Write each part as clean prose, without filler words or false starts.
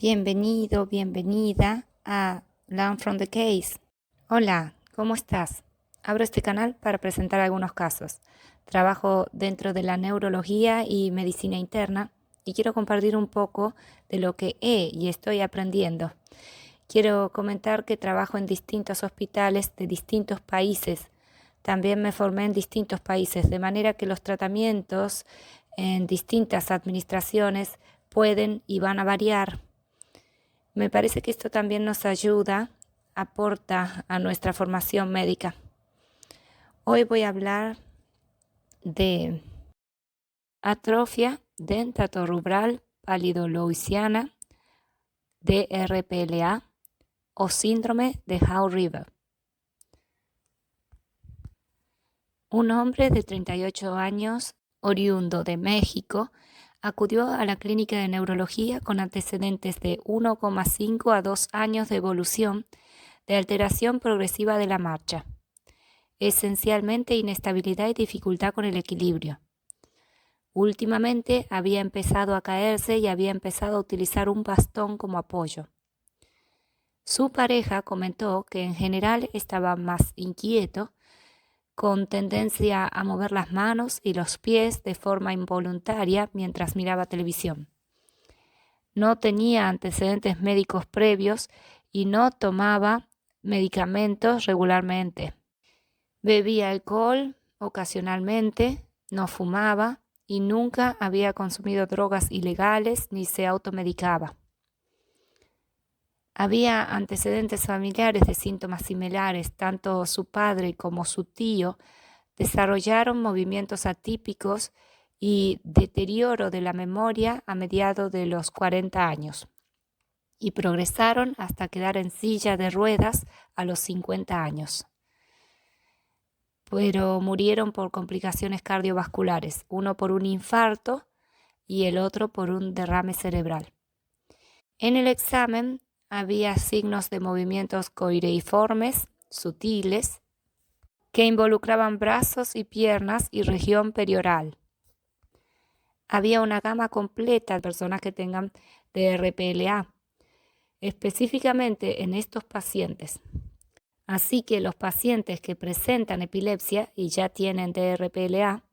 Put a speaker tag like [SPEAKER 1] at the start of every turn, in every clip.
[SPEAKER 1] Bienvenido, bienvenida a Learn from the Case. Hola, ¿cómo estás? Abro este canal para presentar algunos casos. Trabajo dentro de la neurología y medicina interna y quiero compartir un poco de lo que he y estoy aprendiendo. Quiero comentar que trabajo en distintos hospitales de distintos países. También me formé en distintos países, de manera que los tratamientos en distintas administraciones pueden y van a variar. Me parece que esto también nos ayuda, aporta a nuestra formación médica. Hoy voy a hablar de atrofia dentatorubral palidoleuciana, DRPLA, o síndrome de Howe-River. Un hombre de 38 años, oriundo de México, acudió a la clínica de neurología con antecedentes de 1,5 a 2 años de evolución de alteración progresiva de la marcha, esencialmente inestabilidad y dificultad con el equilibrio. Últimamente había empezado a caerse y había empezado a utilizar un bastón como apoyo. Su pareja comentó que en general estaba más inquieto, con tendencia a mover las manos y los pies de forma involuntaria mientras miraba televisión. No tenía antecedentes médicos previos y no tomaba medicamentos regularmente. Bebía alcohol ocasionalmente, no fumaba y nunca había consumido drogas ilegales ni se automedicaba. Había antecedentes familiares de síntomas similares. Tanto su padre como su tío desarrollaron movimientos atípicos y deterioro de la memoria a mediados de los 40 años y progresaron hasta quedar en silla de ruedas a los 50 años. Pero murieron por complicaciones cardiovasculares, uno por un infarto y el otro por un derrame cerebral. En el examen había signos de movimientos coireiformes, sutiles, que involucraban brazos y piernas y región perioral. Había una gama completa de personas que tengan DRPLA, específicamente en estos pacientes. Así que los pacientes que presentan epilepsia y ya tienen DRPLA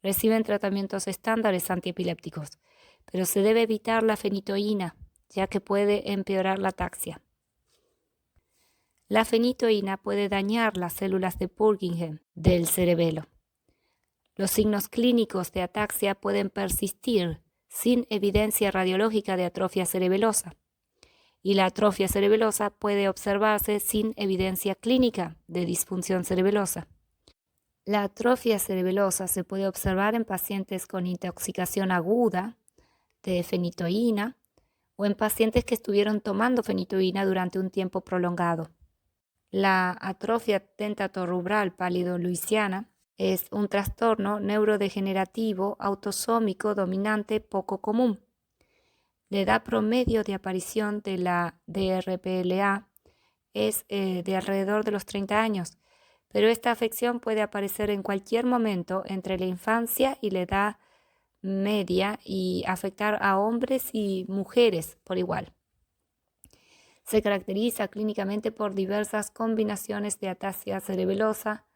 [SPEAKER 1] reciben tratamientos estándares antiepilépticos, pero se debe evitar la fenitoína, ya que puede empeorar la ataxia. La fenitoína puede dañar las células de Purkinje del cerebelo. Los signos clínicos de ataxia pueden persistir sin evidencia radiológica de atrofia cerebelosa, y la atrofia cerebelosa puede observarse sin evidencia clínica de disfunción cerebelosa. La atrofia cerebelosa se puede observar en pacientes con intoxicación aguda de fenitoína o en pacientes que estuvieron tomando fenitoína durante un tiempo prolongado. La atrofia dentatorubral palidoleuciana es un trastorno neurodegenerativo autosómico dominante poco común. La edad promedio de aparición de la DRPLA es de alrededor de los 30 años, pero esta afección puede aparecer en cualquier momento entre la infancia y la edad media y afectar a hombres y mujeres por igual. Se caracteriza clínicamente por diversas combinaciones de ataxia cerebelosa,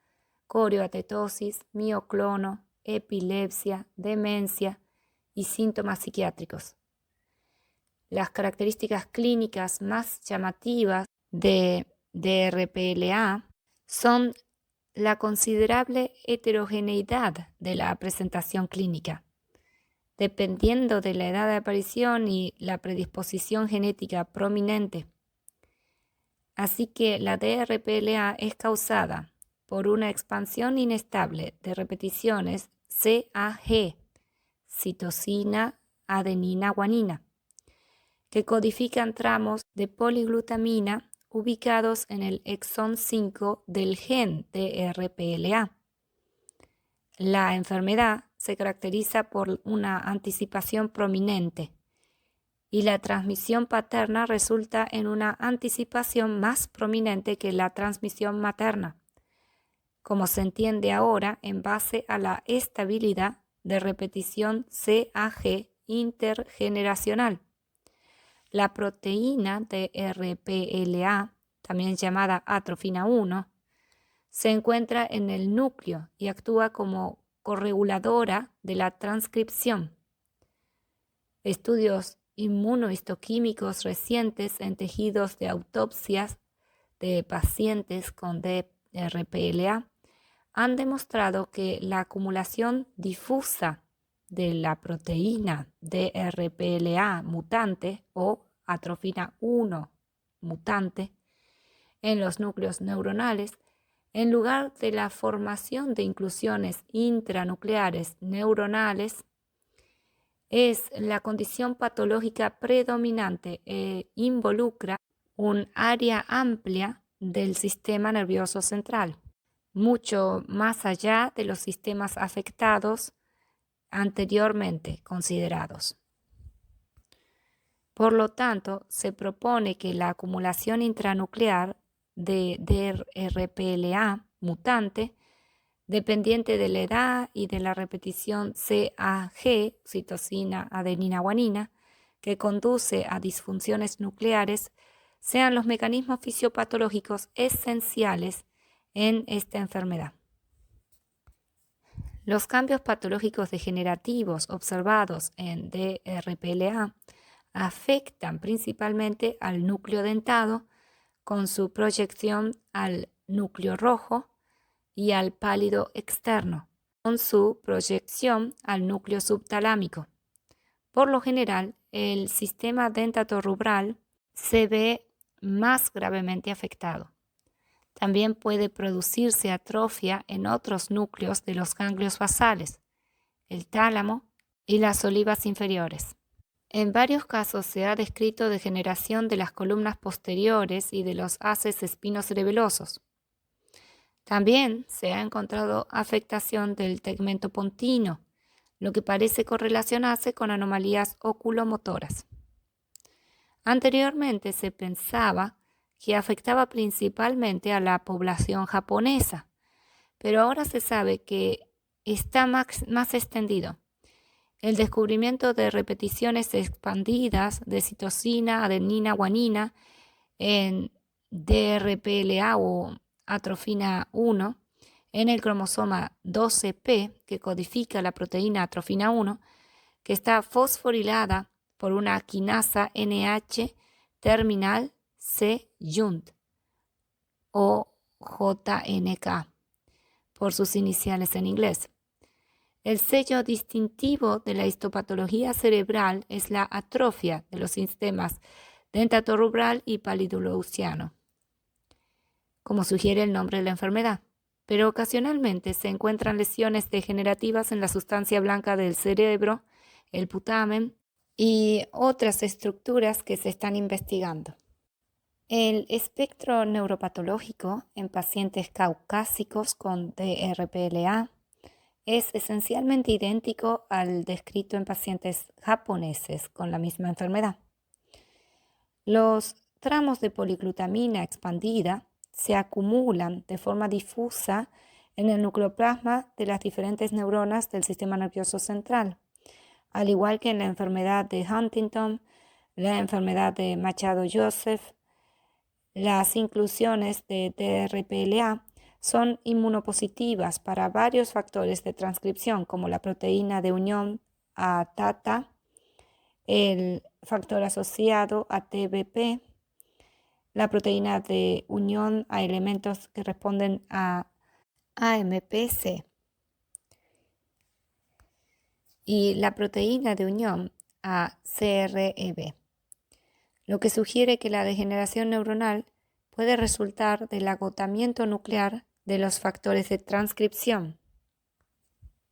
[SPEAKER 1] corioatetosis, mioclono, epilepsia, demencia y síntomas psiquiátricos. Las características clínicas más llamativas de DRPLA son la considerable heterogeneidad de la presentación clínica. Dependiendo de la edad de aparición y la predisposición genética prominente. Así que la DRPLA es causada por una expansión inestable de repeticiones CAG, citosina, adenina, guanina, que codifican tramos de poliglutamina ubicados en el exón 5 del gen DRPLA. La enfermedad se caracteriza por una anticipación prominente y la transmisión paterna resulta en una anticipación más prominente que la transmisión materna, como se entiende ahora en base a la estabilidad de repetición CAG intergeneracional. La proteína de RPLA, también llamada atrofina 1, se encuentra en el núcleo y actúa como correguladora de la transcripción. Estudios inmunohistoquímicos recientes en tejidos de autopsias de pacientes con DRPLA han demostrado que la acumulación difusa de la proteína DRPLA mutante o atrofina 1 mutante en los núcleos neuronales, en lugar de la formación de inclusiones intranucleares neuronales, es la condición patológica predominante e involucra un área amplia del sistema nervioso central, mucho más allá de los sistemas afectados anteriormente considerados. Por lo tanto, se propone que la acumulación intranuclear de DRPLA mutante, dependiente de la edad y de la repetición CAG, citosina, adenina, guanina, que conduce a disfunciones nucleares, sean los mecanismos fisiopatológicos esenciales en esta enfermedad. Los cambios patológicos degenerativos observados en DRPLA afectan principalmente al núcleo dentado con su proyección al núcleo rojo y al pálido externo, con su proyección al núcleo subtalámico. Por lo general, el sistema dentatorubral se ve más gravemente afectado. También puede producirse atrofia en otros núcleos de los ganglios basales, el tálamo y las olivas inferiores. En varios casos se ha descrito degeneración de las columnas posteriores y de los haces espinocerebelosos. También se ha encontrado afectación del tegmento pontino, lo que parece correlacionarse con anomalías oculomotoras. Anteriormente se pensaba que afectaba principalmente a la población japonesa, pero ahora se sabe que está más extendido. El descubrimiento de repeticiones expandidas de citosina, adenina, guanina en DRPLA o atrofina 1 en el cromosoma 12P, que codifica la proteína atrofina 1, que está fosforilada por una quinasa NH terminal C-Junt o JNK, por sus iniciales en inglés. El sello distintivo de la histopatología cerebral es la atrofia de los sistemas dentatorubral y palidoleuciano, como sugiere el nombre de la enfermedad, pero ocasionalmente se encuentran lesiones degenerativas en la sustancia blanca del cerebro, el putamen y otras estructuras que se están investigando. El espectro neuropatológico en pacientes caucásicos con DRPLA es esencialmente idéntico al descrito en pacientes japoneses con la misma enfermedad. Los tramos de poliglutamina expandida se acumulan de forma difusa en el nucleoplasma de las diferentes neuronas del sistema nervioso central, al igual que en la enfermedad de Huntington, la enfermedad de Machado-Joseph. Las inclusiones de DRPLA son inmunopositivas para varios factores de transcripción, como la proteína de unión a TATA, el factor asociado a TBP, la proteína de unión a elementos que responden a AMPC y la proteína de unión a CREB, lo que sugiere que la degeneración neuronal puede resultar del agotamiento nuclear de los factores de transcripción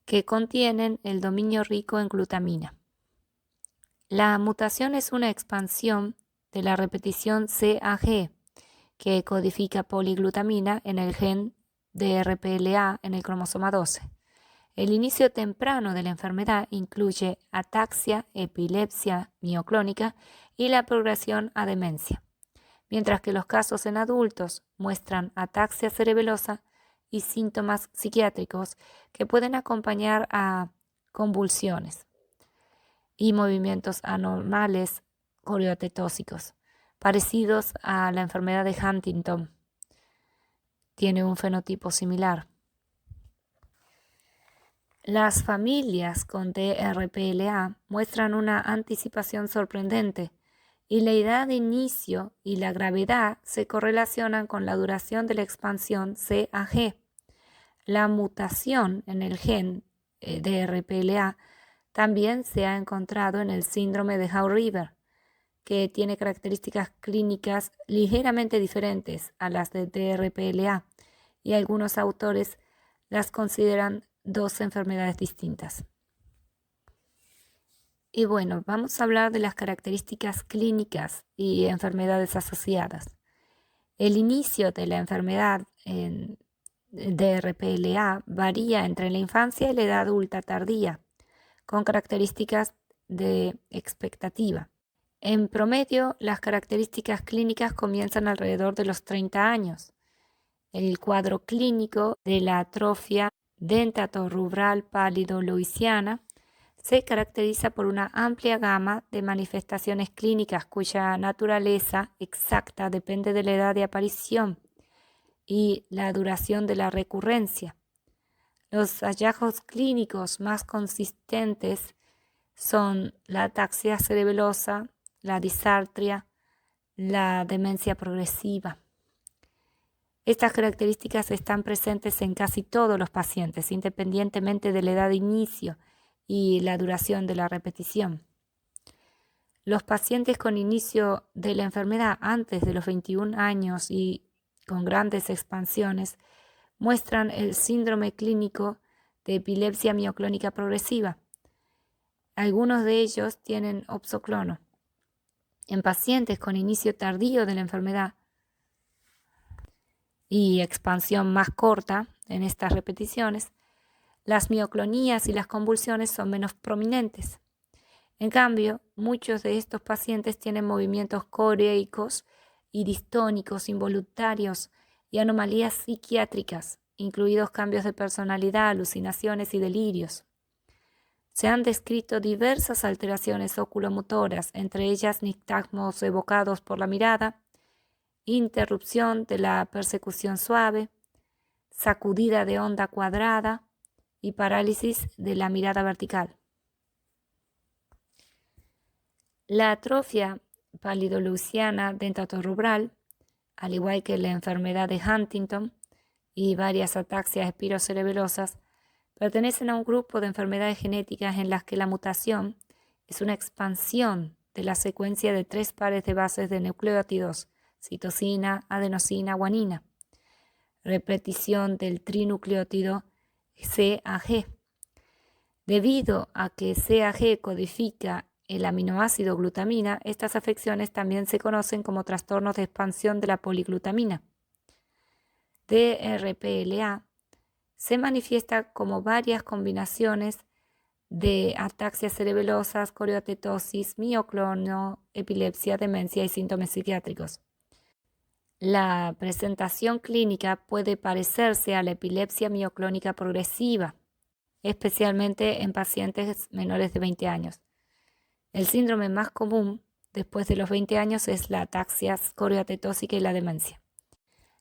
[SPEAKER 1] que contienen el dominio rico en glutamina. La mutación es una expansión de la repetición CAG, que codifica poliglutamina en el gen DRPLA en el cromosoma 12. El inicio temprano de la enfermedad incluye ataxia, epilepsia mioclónica y la progresión a demencia, mientras que los casos en adultos muestran ataxia cerebelosa y síntomas psiquiátricos que pueden acompañar a convulsiones y movimientos anormales coriotetósicos, parecidos a la enfermedad de Huntington. Tiene un fenotipo similar. Las familias con DRPLA muestran una anticipación sorprendente y la edad de inicio y la gravedad se correlacionan con la duración de la expansión CAG. La mutación en el gen DRPLA también se ha encontrado en el síndrome de Howe-River, que tiene características clínicas ligeramente diferentes a las de DRPLA, y algunos autores las consideran dos enfermedades distintas. Y bueno, vamos a hablar de las características clínicas y enfermedades asociadas. El inicio de la enfermedad en DRPLA varía entre la infancia y la edad adulta tardía, con características de expectativa. En promedio, las características clínicas comienzan alrededor de los 30 años. El cuadro clínico de la atrofia dentatorubral pálido-lewisiana se caracteriza por una amplia gama de manifestaciones clínicas cuya naturaleza exacta depende de la edad de aparición y la duración de la recurrencia. Los hallazgos clínicos más consistentes son la ataxia cerebelosa, la disartria, la demencia progresiva. Estas características están presentes en casi todos los pacientes, independientemente de la edad de inicio y la duración de la repetición. Los pacientes con inicio de la enfermedad antes de los 21 años y con grandes expansiones muestran el síndrome clínico de epilepsia mioclónica progresiva. Algunos de ellos tienen opsoclono. En pacientes con inicio tardío de la enfermedad y expansión más corta en estas repeticiones, las mioclonías y las convulsiones son menos prominentes. En cambio, muchos de estos pacientes tienen movimientos coreicos y distónicos involuntarios y anomalías psiquiátricas, incluidos cambios de personalidad, alucinaciones y delirios. Se han descrito diversas alteraciones oculomotoras, entre ellas nistagmos evocados por la mirada, interrupción de la persecución suave, sacudida de onda cuadrada y parálisis de la mirada vertical. La atrofia pálido-lewisiana dentatorubral, al igual que la enfermedad de Huntington y varias ataxias espirocerebelosas, pertenecen a un grupo de enfermedades genéticas en las que la mutación es una expansión de la secuencia de 3 pares de bases de nucleótidos, citosina, adenosina, guanina, repetición del trinucleótido CAG. Debido a que CAG codifica el aminoácido glutamina, estas afecciones también se conocen como trastornos de expansión de la poliglutamina. DRPLA se manifiesta como varias combinaciones de ataxias cerebelosas, coriotetosis, mioclono, epilepsia, demencia y síntomas psiquiátricos. La presentación clínica puede parecerse a la epilepsia mioclónica progresiva, especialmente en pacientes menores de 20 años. El síndrome más común después de los 20 años es la ataxia coriotetósica y la demencia.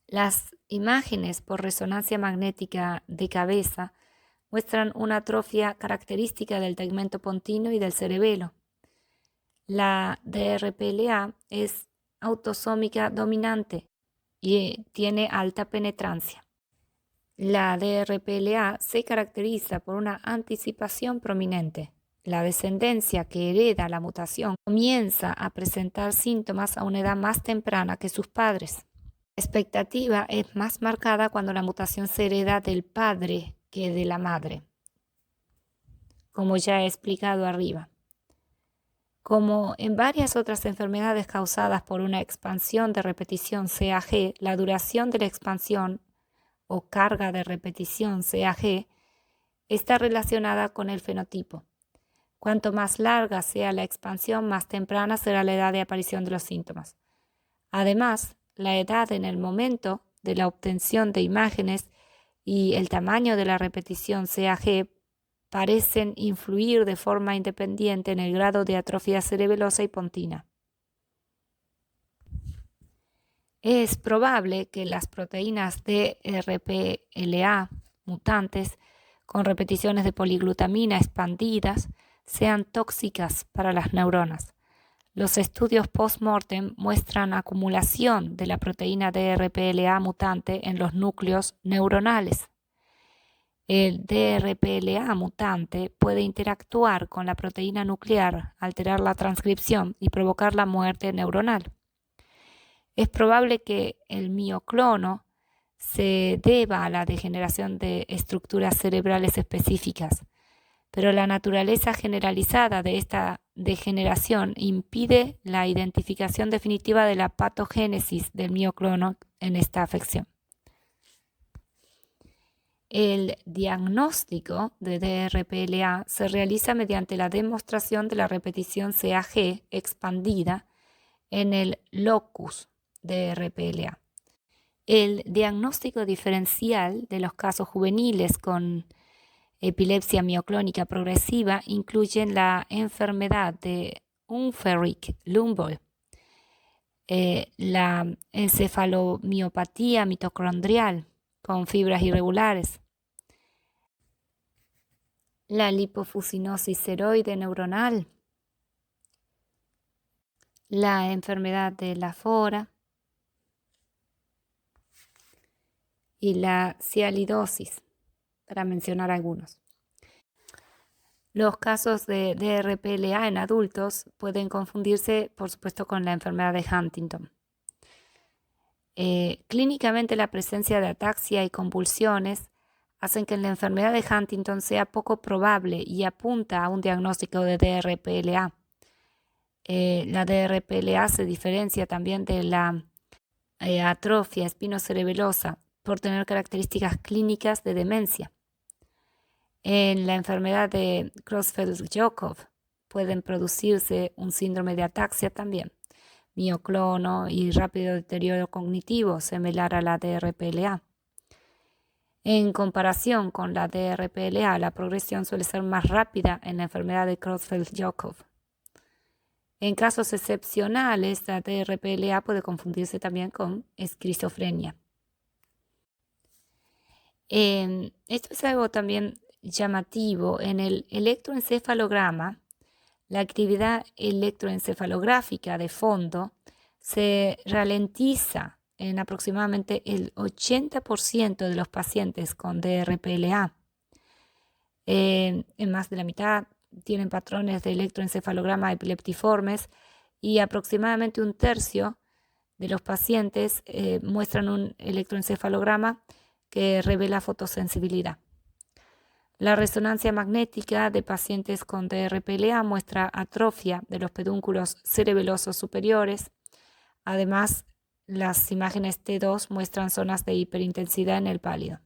[SPEAKER 1] Las imágenes por resonancia magnética de cabeza muestran una atrofia característica del tegmento pontino y del cerebelo. La DRPLA es autosómica dominante y tiene alta penetrancia. La DRPLA se caracteriza por una anticipación prominente. La descendencia que hereda la mutación comienza a presentar síntomas a una edad más temprana que sus padres. La expectativa es más marcada cuando la mutación se hereda del padre que de la madre, como ya he explicado arriba. Como en varias otras enfermedades causadas por una expansión de repetición CAG, la duración de la expansión o carga de repetición CAG está relacionada con el fenotipo. Cuanto más larga sea la expansión, más temprana será la edad de aparición de los síntomas. Además, la edad en el momento de la obtención de imágenes y el tamaño de la repetición CAG parecen influir de forma independiente en el grado de atrofia cerebelosa y pontina. Es probable que las proteínas DRPLA mutantes con repeticiones de poliglutamina expandidas sean tóxicas para las neuronas. Los estudios post-mortem muestran acumulación de la proteína DRPLA mutante en los núcleos neuronales. El DRPLA mutante puede interactuar con la proteína nuclear, alterar la transcripción y provocar la muerte neuronal. Es probable que el mioclono se deba a la degeneración de estructuras cerebrales específicas, pero la naturaleza generalizada de esta degeneración impide la identificación definitiva de la patogénesis del mioclono en esta afección. El diagnóstico de DRPLA se realiza mediante la demostración de la repetición CAG expandida en el locus DRPLA. El diagnóstico diferencial de los casos juveniles con epilepsia mioclónica progresiva incluye la enfermedad de Unferric-Lumbold, la encefalomiopatía mitocondrial con fibras irregulares, la lipofuscinosis ceroide neuronal, la enfermedad de la fora y la cialidosis, para mencionar algunos. Los casos de DRPLA en adultos pueden confundirse, por supuesto, con la enfermedad de Huntington. Clínicamente, la presencia de ataxia y convulsiones hacen que la enfermedad de Huntington sea poco probable y apunta a un diagnóstico de DRPLA. La DRPLA se diferencia también de la atrofia espinocerebelosa por tener características clínicas de demencia. En la enfermedad de Creutzfeldt-Jakob pueden producirse un síndrome de ataxia también, mioclono y rápido deterioro cognitivo similar a la DRPLA. En comparación con la DRPLA, la progresión suele ser más rápida en la enfermedad de Creutzfeldt-Jakob. En casos excepcionales, la DRPLA puede confundirse también con esquizofrenia. Esto es algo también llamativo. En el electroencefalograma, la actividad electroencefalográfica de fondo se ralentiza en aproximadamente el 80% de los pacientes con DRPLA. En más de la mitad tienen patrones de electroencefalograma epileptiformes y aproximadamente un tercio de los pacientes muestran un electroencefalograma que revela fotosensibilidad. La resonancia magnética de pacientes con DRPLA muestra atrofia de los pedúnculos cerebelosos superiores. Además, las imágenes T2 muestran zonas de hiperintensidad en el pálido.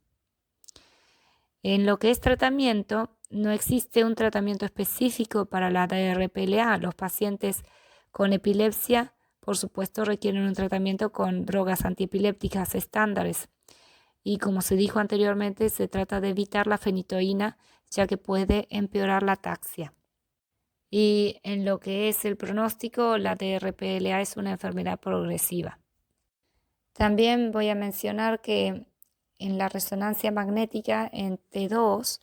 [SPEAKER 1] En lo que es tratamiento, no existe un tratamiento específico para la DRPLA. Los pacientes con epilepsia, por supuesto, requieren un tratamiento con drogas antiepilépticas estándares. Y como se dijo anteriormente, se trata de evitar la fenitoína, ya que puede empeorar la ataxia. Y en lo que es el pronóstico, la DRPLA es una enfermedad progresiva. También voy a mencionar que en la resonancia magnética en T2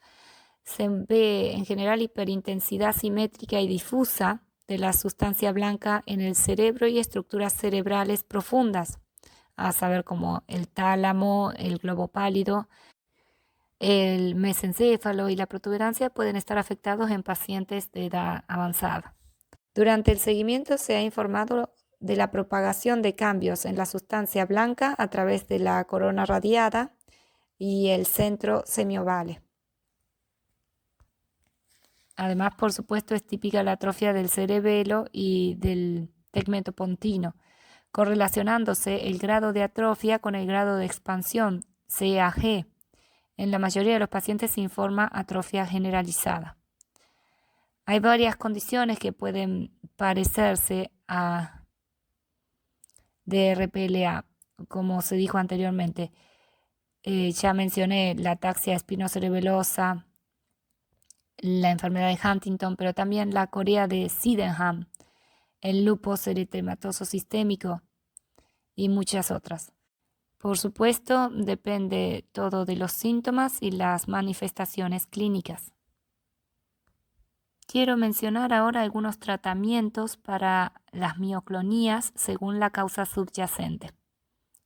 [SPEAKER 1] se ve en general hiperintensidad simétrica y difusa de la sustancia blanca en el cerebro y estructuras cerebrales profundas, a saber como el tálamo, el globo pálido, el mesencéfalo y la protuberancia pueden estar afectados en pacientes de edad avanzada. Durante el seguimiento se ha informado de la propagación de cambios en la sustancia blanca a través de la corona radiada y el centro semiovale. Además, por supuesto, es típica la atrofia del cerebelo y del tegmento pontino, correlacionándose el grado de atrofia con el grado de expansión, CAG. En la mayoría de los pacientes se informa atrofia generalizada. Hay varias condiciones que pueden parecerse a DRPLA, como se dijo anteriormente. Ya mencioné la ataxia espinocerebelosa, la enfermedad de Huntington, pero también la corea de Sydenham, el lupus eritematoso sistémico y muchas otras. Por supuesto, depende todo de los síntomas y las manifestaciones clínicas. Quiero mencionar ahora algunos tratamientos para las mioclonías según la causa subyacente.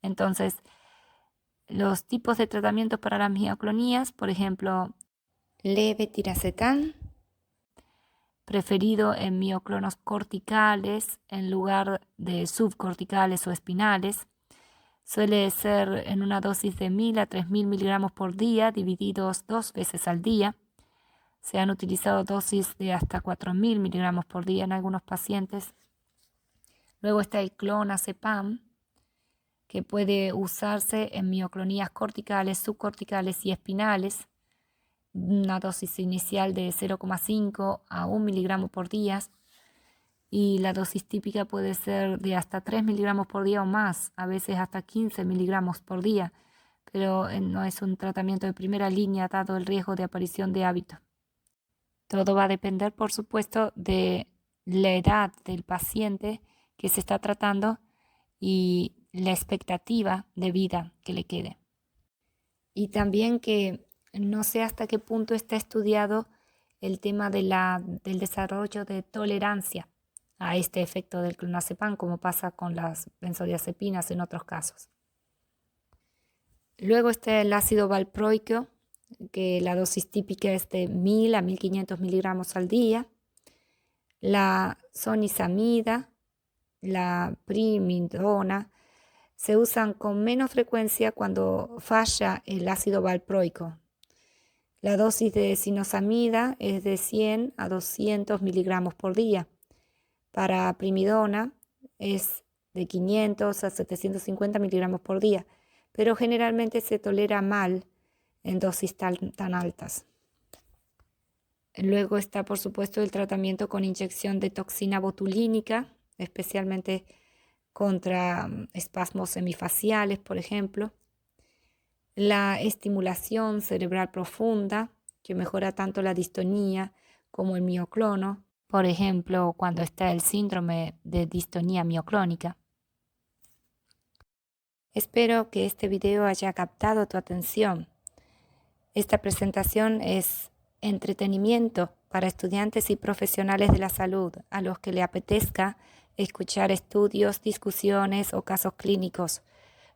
[SPEAKER 1] Entonces, los tipos de tratamientos para las mioclonías, por ejemplo, levetiracetam, preferido en mioclonos corticales en lugar de subcorticales o espinales. Suele ser en una dosis de 1000 a 3000 miligramos por día, divididos 2 veces al día. Se han utilizado dosis de hasta 4000 miligramos por día en algunos pacientes. Luego está el clonazepam, que puede usarse en mioclonías corticales, subcorticales y espinales. Una dosis inicial de 0,5 a 1 miligramo por día. Y la dosis típica puede ser de hasta 3 miligramos por día o más, a veces hasta 15 miligramos por día, pero no es un tratamiento de primera línea dado el riesgo de aparición de hábito. Todo va a depender, por supuesto, de la edad del paciente que se está tratando y la expectativa de vida que le quede. Y también que no sé hasta qué punto está estudiado el tema del desarrollo de tolerancia a este efecto del clonazepam, como pasa con las benzodiazepinas en otros casos. Luego está el ácido valproico, que la dosis típica es de 1000 a 1500 miligramos al día. La zonisamida, la primidona, se usan con menos frecuencia cuando falla el ácido valproico. La dosis de sinosamida es de 100 a 200 miligramos por día. Para primidona es de 500 a 750 miligramos por día, pero generalmente se tolera mal en dosis tan altas. Luego está, por supuesto, el tratamiento con inyección de toxina botulínica, especialmente contra espasmos semifaciales, por ejemplo. La estimulación cerebral profunda, que mejora tanto la distonía como el mioclono, por ejemplo, cuando está el síndrome de distonía mioclónica. Espero que este video haya captado tu atención. Esta presentación es entretenimiento para estudiantes y profesionales de la salud a los que le apetezca escuchar estudios, discusiones o casos clínicos.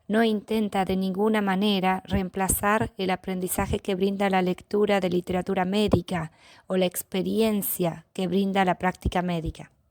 [SPEAKER 1] No intenta de ninguna manera reemplazar el aprendizaje que brinda la lectura de literatura médica o la experiencia que brinda la práctica médica.